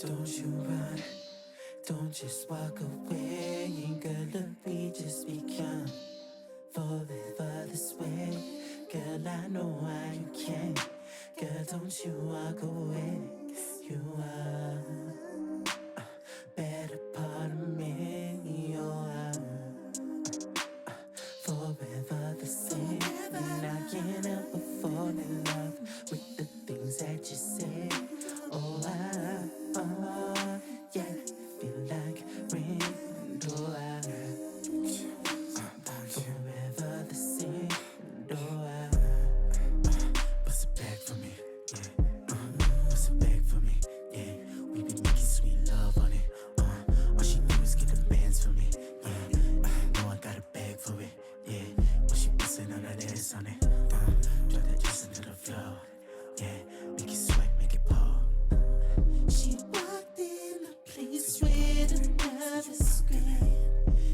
Don't you run, don't just walk away. Girl, look, we just begun forever this way. Girl, I know why you can. Girl, don't you walk away. You are better part of me. You are forever the same. And I can't help but fall in love with the things that you say. Oh, yeah, feel like rain. Oh, forever the same. Oh, bust it back for me, yeah. Bust it back for me, yeah. We been making sweet love on it. All she do is get the bands for me, yeah. You know I got a bag for it, yeah. When she bustin' on that ass on it, drop that just into the floor, yeah. Make it sweat, make it pour. She walked in the place with another screen.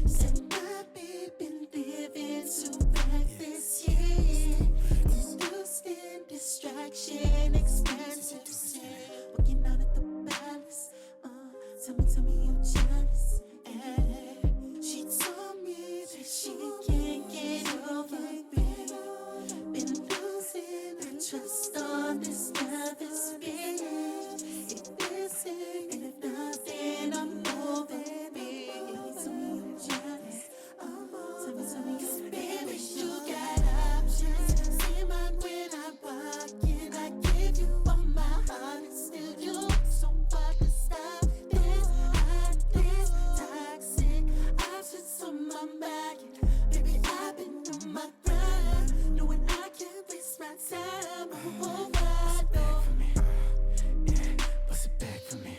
Said my baby living too reckless, yeah. Inducing distraction, expensive sin. Working out at the palace, tell me you're jealous. She told me that she can't get over it. Been losing her trust on this other bitch. If this ain't nothing, I'm over it. Tell me you're jealous. Tell me you're baby, you got options. Say mine when I walk in. I give you all my heart, and still you so hard to stop this. This toxic options on my mind. Baby, I've been on my grind, knowing I can't waste my time. Oh, I know. Bust it back for me, yeah. Bust it back for me.